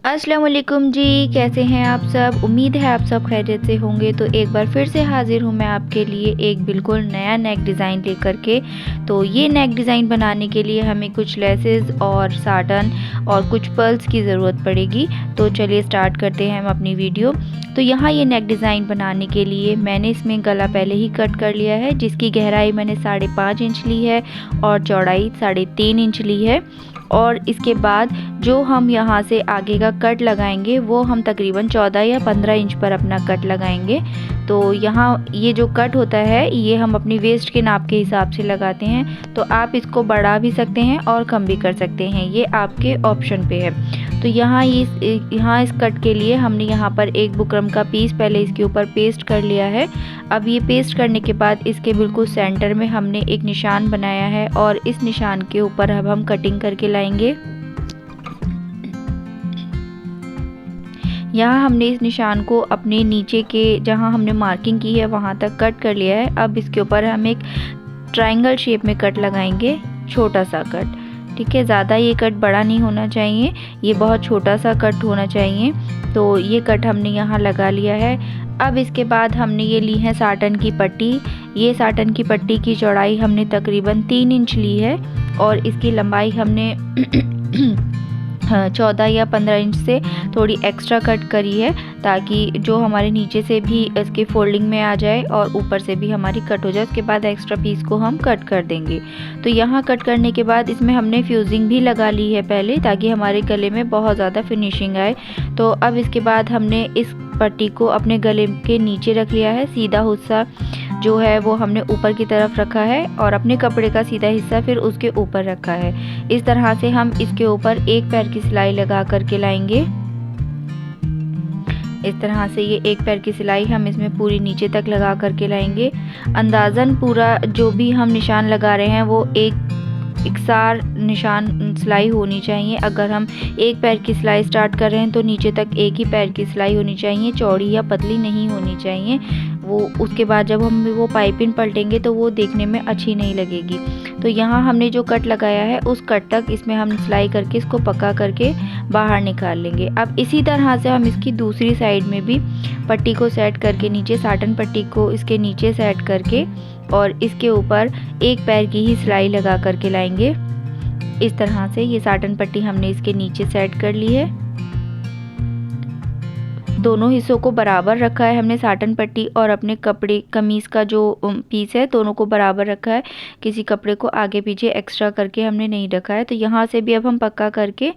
अस्सलाम वालेकुम जी, कैसे हैं आप सब। उम्मीद है आप सब खैरियत से होंगे। तो एक बार फिर से हाज़िर हूँ मैं आपके लिए एक बिल्कुल नया नेक डिज़ाइन लेकर के। तो ये नेक डिज़ाइन बनाने के लिए हमें कुछ लेसेस और साटन और कुछ पर्ल्स की ज़रूरत पड़ेगी। तो चलिए स्टार्ट करते हैं हम अपनी वीडियो। तो यहाँ ये नेक डिज़ाइन बनाने के लिए मैंने इसमें गला पहले ही कट कर लिया है, जिसकी गहराई मैंने 5.5 इंच ली है और चौड़ाई 3.5 इंच ली है। और इसके बाद जो हम यहाँ से आगे का कट लगाएंगे वो हम तकरीबन 14 या 15 इंच पर अपना कट लगाएंगे। तो यहाँ ये जो कट होता है ये हम अपनी वेस्ट के नाप के हिसाब से लगाते हैं। तो आप इसको बढ़ा भी सकते हैं और कम भी कर सकते हैं, ये आपके ऑप्शन पे है। तो यहाँ इस कट के लिए हमने यहाँ पर एक बुकरम का पीस पहले इसके ऊपर पेस्ट कर लिया है। अब ये पेस्ट करने के बाद इसके बिल्कुल सेंटर में हमने एक निशान बनाया है और इस निशान के ऊपर अब हम कटिंग करके लाएंगे। यहाँ हमने इस निशान को अपने नीचे के जहाँ हमने मार्किंग की है वहाँ तक कट कर लिया है। अब इसके ऊपर हम एक ट्रायंगल शेप में कट लगाएंगे, छोटा सा कट। ठीक है, ज़्यादा ये कट बड़ा नहीं होना चाहिए, ये बहुत छोटा सा कट होना चाहिए। तो ये कट हमने यहाँ लगा लिया है। अब इसके बाद हमने ये ली है साटन की पट्टी। ये साटन की पट्टी की चौड़ाई हमने तकरीबन 3 इंच ली है और इसकी लंबाई हमने 14 या 15 इंच से थोड़ी एक्स्ट्रा कट करी है, ताकि जो हमारे नीचे से भी इसके फोल्डिंग में आ जाए और ऊपर से भी हमारी कट हो जाए। उसके बाद एक्स्ट्रा पीस को हम कट कर देंगे। तो यहाँ कट करने के बाद इसमें हमने फ्यूजिंग भी लगा ली है पहले, ताकि हमारे गले में बहुत ज़्यादा फिनिशिंग आए। तो अब इसके बाद हमने इस पट्टी को अपने गले के नीचे रख लिया है। सीधा हिस्सा जो है वो हमने ऊपर की तरफ रखा है और अपने कपड़े का सीधा हिस्सा फिर उसके ऊपर रखा है। इस तरह से हम इसके ऊपर एक पैर की सिलाई लगा करके लाएंगे। इस तरह से ये एक पैर की सिलाई हम इसमें पूरी नीचे तक लगा करके लाएंगे। अंदाज़न पूरा जो भी हम निशान लगा रहे हैं वो इकसार निशान सिलाई होनी चाहिए। अगर हम एक पैर की सिलाई स्टार्ट कर रहे हैं तो नीचे तक एक ही पैर की सिलाई होनी चाहिए, चौड़ी या पतली नहीं होनी चाहिए। वो उसके बाद जब हम वो पाइपिंग पलटेंगे तो वो देखने में अच्छी नहीं लगेगी। तो यहाँ हमने जो कट लगाया है उस कट तक इसमें हम सिलाई करके इसको पक्का करके बाहर निकाल लेंगे। अब इसी तरह से हम इसकी दूसरी साइड में भी पट्टी को सेट करके, नीचे साटन पट्टी को इसके नीचे सेट करके और इसके ऊपर एक पैर की ही सिलाई लगा करके लाएंगे। इस तरह से ये साटन पट्टी हमने इसके नीचे सेट कर ली है। दोनों हिस्सों को बराबर रखा है हमने, साटन पट्टी और अपने कपड़े कमीज़ का जो पीस है दोनों को बराबर रखा है। किसी कपड़े को आगे पीछे एक्स्ट्रा करके हमने नहीं रखा है। तो यहाँ से भी अब हम पक्का करके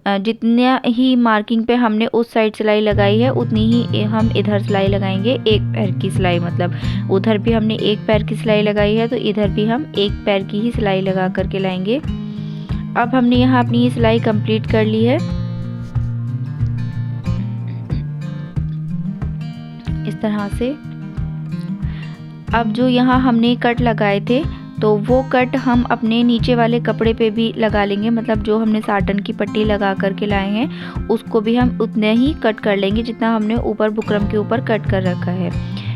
जितना ही मार्किंग पे हमने उस साइड सिलाई लगाई है उतनी ही हम इधर सिलाई लगाएंगे। एक पैर की सिलाई, मतलब उधर भी हमने एक पैर की सिलाई लगाई है तो इधर भी हम एक पैर की ही सिलाई लगा करके लाएंगे। अब हमने यहाँ अपनी ये सिलाई कंप्लीट कर ली है। इस तरह से अब जो यहाँ हमने कट लगाए थे तो वो कट हम अपने नीचे वाले कपड़े पे भी लगा लेंगे। मतलब जो हमने साटन की पट्टी लगा करके लाए हैं उसको भी हम उतने ही कट कर लेंगे जितना हमने ऊपर बुकरम के ऊपर कट कर रखा है।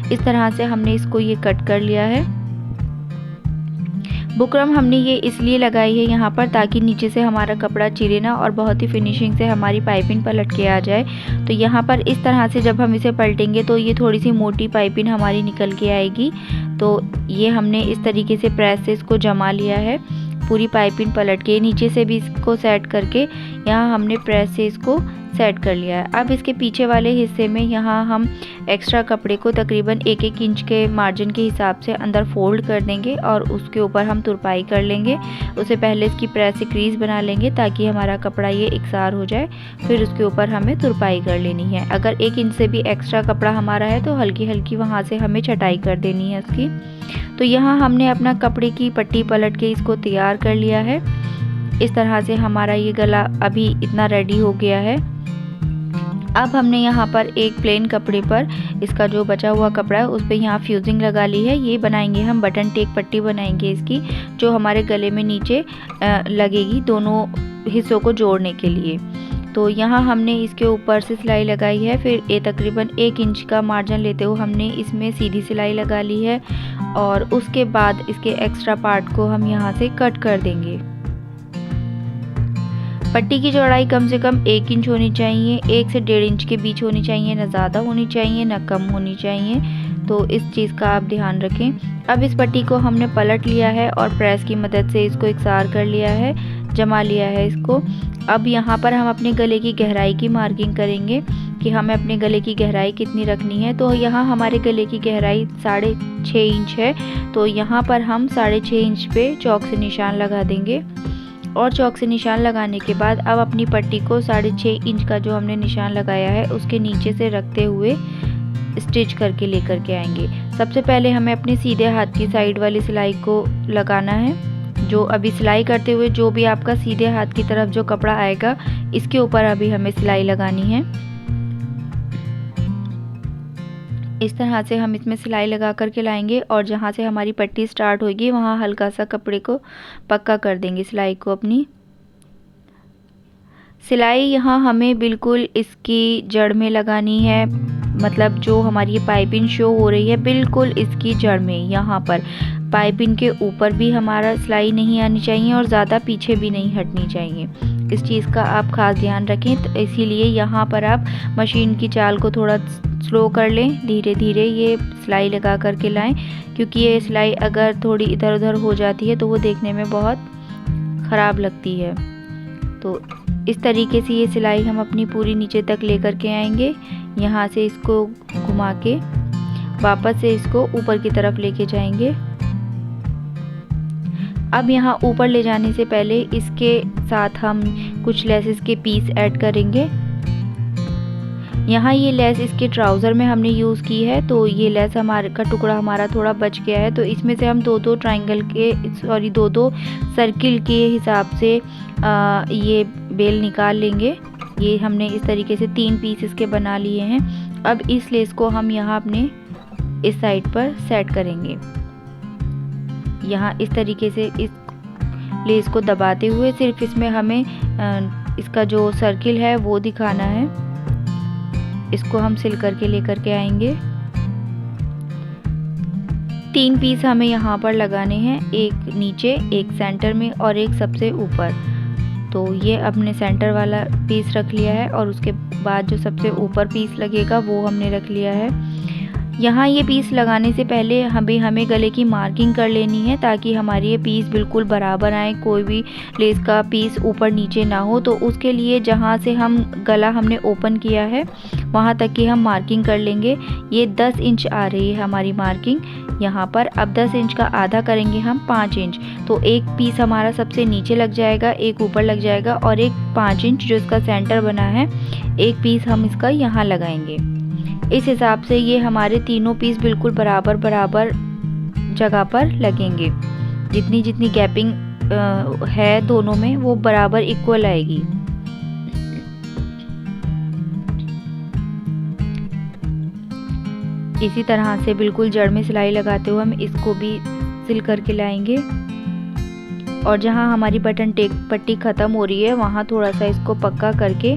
इस तरह से हमने इसको ये कट कर लिया है। बुकरम हमने ये इसलिए लगाई है यहाँ पर ताकि नीचे से हमारा कपड़ा चिरे ना और बहुत ही फिनिशिंग से हमारी पाइपिंग पलट के आ जाए। तो यहाँ पर इस तरह से जब हम इसे पलटेंगे तो ये थोड़ी सी मोटी पाइपिंग हमारी निकल के आएगी। तो ये हमने इस तरीके से प्रेस से इसको जमा लिया है, पूरी पाइपिंग पलट के नीचे से भी इसको सेट करके यहाँ हमने प्रेस से इसको सेट कर लिया है। अब इसके पीछे वाले हिस्से में यहाँ हम एक्स्ट्रा कपड़े को तकरीबन 1-1 इंच के मार्जिन के हिसाब से अंदर फोल्ड कर देंगे और उसके ऊपर हम तुरपाई कर लेंगे। उससे पहले इसकी प्रेस से क्रीज बना लेंगे ताकि हमारा कपड़ा ये इकसार हो जाए। फिर उसके ऊपर हमें तुरपाई कर लेनी है। अगर 1 इंच से भी एक्स्ट्रा कपड़ा हमारा है तो हल्की हल्की वहाँ से हमें छटाई कर देनी है उसकी। तो यहाँ हमने अपना कपड़े की पट्टी पलट के इसको तैयार कर लिया है। इस तरह से हमारा ये गला अभी इतना रेडी हो गया है। अब हमने यहाँ पर एक प्लेन कपड़े पर इसका जो बचा हुआ कपड़ा है उस पर यहाँ फ्यूजिंग लगा ली है। ये बनाएंगे हम बटन टेक पट्टी बनाएंगे इसकी, जो हमारे गले में नीचे लगेगी दोनों हिस्सों को जोड़ने के लिए। तो यहाँ हमने इसके ऊपर से सिलाई लगाई है। फिर ये तकरीबन 1 इंच का मार्जिन लेते हुए हमने इसमें सीधी सिलाई लगा ली है और उसके बाद इसके एक्स्ट्रा पार्ट को हम यहाँ से कट कर देंगे। पट्टी की चौड़ाई कम से कम 1 इंच होनी चाहिए, 1 से 1.5 इंच के बीच होनी चाहिए, ना ज़्यादा होनी चाहिए ना कम होनी चाहिए। तो इस चीज़ का आप ध्यान रखें। अब इस पट्टी को हमने पलट लिया है और प्रेस की मदद से इसको एकसार कर लिया है, जमा लिया है इसको। अब यहाँ पर हम अपने गले की गहराई की मार्किंग करेंगे कि हमें अपने गले की गहराई कितनी रखनी है। तो यहाँ हमारे गले की गहराई 6.5 इंच है, तो यहाँ पर हम 6.5 इंच पे चौक से निशान लगा देंगे। और चौक से निशान लगाने के बाद अब अपनी पट्टी को 6.5 इंच का जो हमने निशान लगाया है उसके नीचे से रखते हुए स्टिच करके लेकर के आएंगे। सबसे पहले हमें अपने सीधे हाथ की साइड वाली सिलाई को लगाना है। जो अभी सिलाई करते हुए जो भी आपका सीधे हाथ की तरफ जो कपड़ा आएगा इसके ऊपर अभी हमें सिलाई लगानी है। इस तरह से हम इसमें सिलाई लगा करके लाएंगे और जहाँ से हमारी पट्टी स्टार्ट होगी वहाँ हल्का सा कपड़े को पक्का कर देंगे सिलाई को अपनी। सिलाई यहाँ हमें बिल्कुल इसकी जड़ में लगानी है, मतलब जो हमारी पाइपिंग शो हो रही है बिल्कुल इसकी जड़ में। यहाँ पर पाइपिंग के ऊपर भी हमारा सिलाई नहीं आनी चाहिए और ज़्यादा पीछे भी नहीं हटनी चाहिए। इस चीज़ का आप खास ध्यान रखें। तो इसीलिए यहाँ पर आप मशीन की चाल को थोड़ा स्लो कर लें, धीरे धीरे ये सिलाई लगा करके लाएं, क्योंकि ये सिलाई अगर थोड़ी इधर उधर हो जाती है तो वो देखने में बहुत ख़राब लगती है। तो इस तरीके से ये सिलाई हम अपनी पूरी नीचे तक लेकर के आएंगे। यहाँ से इसको घुमा के वापस से इसको ऊपर की तरफ लेके जाएंगे। अब यहाँ ऊपर ले जाने से पहले इसके साथ हम कुछ लेसेस के पीस ऐड करेंगे। यहाँ ये लेस इसके ट्राउज़र में हमने यूज़ की है, तो ये लेस हमारे का टुकड़ा हमारा थोड़ा बच गया है, तो इसमें से हम दो दो सर्किल के हिसाब से ये बेल निकाल लेंगे। ये हमने इस तरीके से 3 पीस इसके बना लिए हैं। अब इस लेस को हम यहाँ अपने इस साइड पर सेट करेंगे। यहाँ इस तरीके से इस लेस को दबाते हुए सिर्फ इसमें हमें इसका जो सर्किल है वो दिखाना है। इसको हम सिल करके लेकर के आएंगे। 3 पीस हमें यहाँ पर लगाने हैं, एक नीचे, एक सेंटर में और एक सबसे ऊपर। तो ये अपने सेंटर वाला पीस रख लिया है और उसके बाद जो सबसे ऊपर पीस लगेगा वो हमने रख लिया है। यहाँ ये पीस लगाने से पहले हमें गले की मार्किंग कर लेनी है, ताकि हमारी ये पीस बिल्कुल बराबर आए, कोई भी लेस का पीस ऊपर नीचे ना हो। तो उसके लिए जहाँ से हम गला हमने ओपन किया है वहाँ तक की हम मार्किंग कर लेंगे। ये 10 इंच आ रही है हमारी मार्किंग यहाँ पर। अब 10 इंच का आधा करेंगे हम 5 इंच। तो एक पीस हमारा सबसे नीचे लग जाएगा, एक ऊपर लग जाएगा और एक 5 इंच जो इसका सेंटर बना है एक पीस हम इसका यहाँ लगाएंगे। इस हिसाब से ये हमारे तीनों पीस बिल्कुल बराबर जगह पर लगेंगे। जितनी जितनी गैपिंग है दोनों में वो बराबर इक्वल आएगी। इसी तरह से बिल्कुल जड़ में सिलाई लगाते हुए हम इसको भी सिल करके लाएंगे। और जहाँ हमारी बटन पट्टी ख़त्म हो रही है वहाँ थोड़ा सा इसको पक्का करके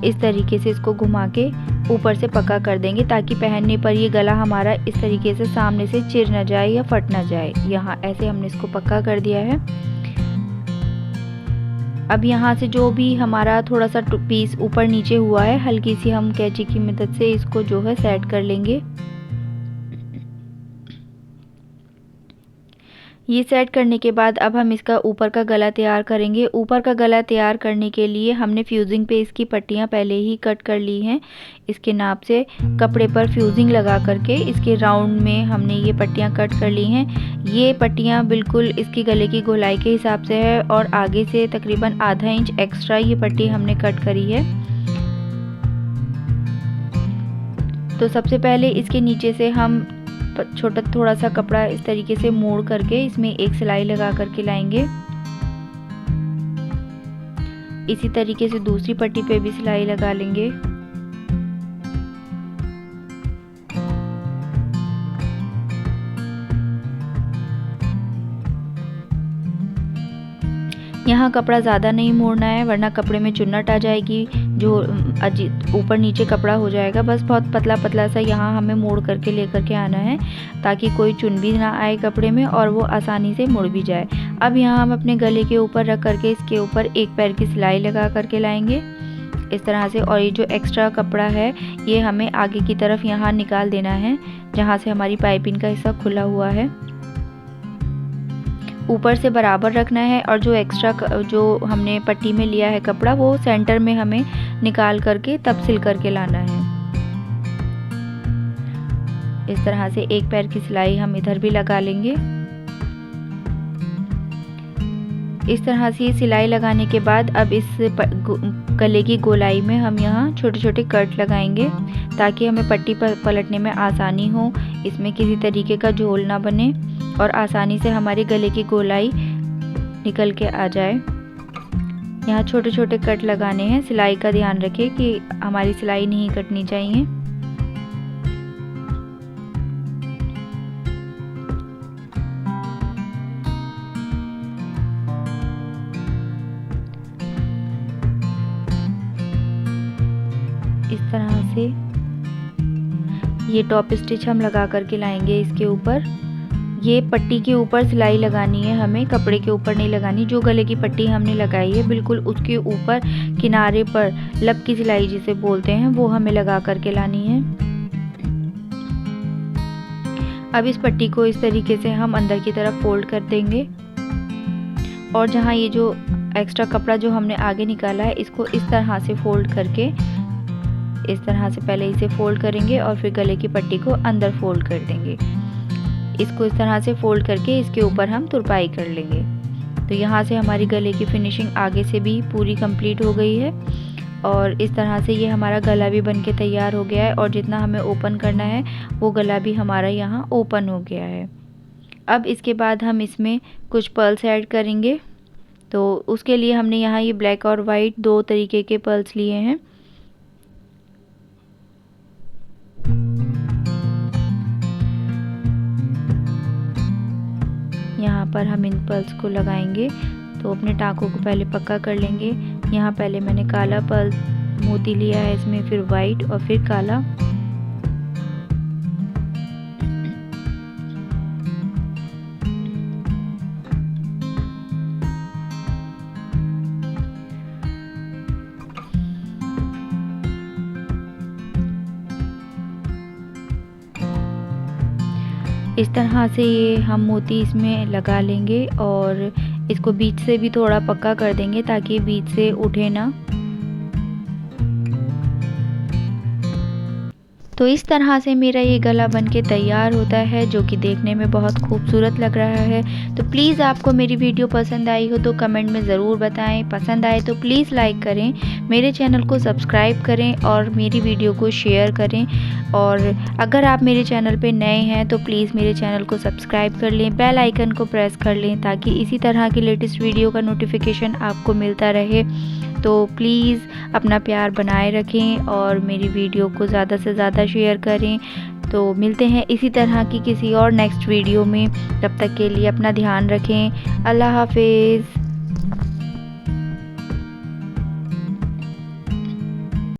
इस तरीके से इसको घुमा के ऊपर से पक्का कर देंगे, ताकि पहनने पर ये गला हमारा इस तरीके से सामने से चिर न जाए या फट न जाए। यहाँ ऐसे हमने इसको पक्का कर दिया है। अब यहाँ से जो भी हमारा थोड़ा सा पीस ऊपर नीचे हुआ है हल्की सी हम कैंची की मदद से इसको जो है सेट कर लेंगे। ये सेट करने के बाद अब हम इसका ऊपर का गला तैयार करेंगे। ऊपर का गला तैयार करने के लिए हमने फ्यूजिंग पे इसकी पट्टियाँ पहले ही कट कर ली हैं। इसके नाप से कपड़े पर फ्यूजिंग लगा करके इसके राउंड में हमने ये पट्टियाँ कट कर ली हैं। ये पट्टियाँ बिल्कुल इसकी गले की गोलाई के हिसाब से है और आगे से तकरीबन आधा इंच एक्स्ट्रा ये पट्टी हमने कट करी है। तो सबसे पहले इसके नीचे से हम छोटा थोड़ा सा कपड़ा इस तरीके से मोड़ करके इसमें एक सिलाई लगा करके लाएंगे। इसी तरीके से दूसरी पट्टी पे भी सिलाई लगा लेंगे। यहाँ कपड़ा ज़्यादा नहीं मोड़ना है वरना कपड़े में चुन्नट आ जाएगी, जो ऊपर नीचे कपड़ा हो जाएगा। बस बहुत पतला पतला सा यहाँ हमें मोड़ करके लेकर के आना है ताकि कोई चुन भी ना आए कपड़े में और वो आसानी से मुड़ भी जाए। अब यहाँ हम अपने गले के ऊपर रख करके इसके ऊपर एक पैर की सिलाई लगा करके लाएंगे इस तरह से। और ये जो एक्स्ट्रा कपड़ा है ये हमें आगे की तरफ यहाँ निकाल देना है जहाँ से हमारी पाइपिंग का हिस्सा खुला हुआ है। ऊपर से बराबर रखना है और जो एक्स्ट्रा जो हमने पट्टी में लिया है कपड़ा वो सेंटर में हमें निकाल करके तब सिल करके लाना है। इस तरह से एक पैर की सिलाई हम इधर भी लगा लेंगे। इस तरह से सिलाई लगाने के बाद अब इस गले की गोलाई में हम यहाँ छोटे छोटे कट लगाएंगे ताकि हमें पट्टी पर पलटने में आसानी हो, इसमें किसी तरीके का झोल ना बने और आसानी से हमारे गले की गोलाई निकल के आ जाए। यहाँ छोटे छोटे कट लगाने हैं। सिलाई का ध्यान रखें कि हमारी सिलाई नहीं कटनी चाहिए। इस तरह से ये टॉप स्टिच हम लगा करके लाएंगे इसके ऊपर। ये पट्टी के ऊपर सिलाई लगानी है हमें, कपड़े के ऊपर नहीं लगानी। जो गले की पट्टी हमने लगाई है बिल्कुल उसके ऊपर किनारे पर लब की सिलाई जिसे बोलते हैं वो हमें लगा करके लानी है। अब इस पट्टी को इस तरीके से हम अंदर की तरफ फोल्ड कर देंगे और जहाँ ये जो एक्स्ट्रा कपड़ा जो हमने आगे निकाला है इसको इस तरह से फोल्ड करके, इस तरह से पहले इसे फोल्ड करेंगे और फिर गले की पट्टी को अंदर फोल्ड कर देंगे। इसको इस तरह से फोल्ड करके इसके ऊपर हम तुरपाई कर लेंगे। तो यहाँ से हमारी गले की फिनिशिंग आगे से भी पूरी कंप्लीट हो गई है और इस तरह से ये हमारा गला भी बन के तैयार हो गया है और जितना हमें ओपन करना है वो गला भी हमारा यहाँ ओपन हो गया है। अब इसके बाद हम इसमें कुछ पर्ल्स ऐड करेंगे। तो उसके लिए हमने यहाँ ये ब्लैक और वाइट दो तरीके के पर्ल्स लिए हैं। यहाँ पर हम इन पर्ल्स को लगाएंगे। तो अपने टाँकों को पहले पक्का कर लेंगे। यहाँ पहले मैंने काला पर्ल मोती लिया है इसमें, फिर वाइट और फिर काला। इस तरह से ये हम मोती इसमें लगा लेंगे और इसको बीच से भी थोड़ा पक्का कर देंगे ताकि बीच से उठे ना। तो इस तरह से मेरा ये गला बनके तैयार होता है जो कि देखने में बहुत खूबसूरत लग रहा है। तो प्लीज़ आपको मेरी वीडियो पसंद आई हो तो कमेंट में ज़रूर बताएं। पसंद आए तो प्लीज़ लाइक करें, मेरे चैनल को सब्सक्राइब करें और मेरी वीडियो को शेयर करें। और अगर आप मेरे चैनल पे नए हैं तो प्लीज़ मेरे चैनल को सब्सक्राइब कर लें, बेल आइकन को प्रेस कर लें ताकि इसी तरह की लेटेस्ट वीडियो का नोटिफिकेशन आपको मिलता रहे। तो प्लीज़ अपना प्यार बनाए रखें और मेरी वीडियो को ज़्यादा से ज़्यादा शेयर करें। तो मिलते हैं इसी तरह की किसी और नेक्स्ट वीडियो में। तब तक के लिए अपना ध्यान रखें। अल्लाह हाफिज़।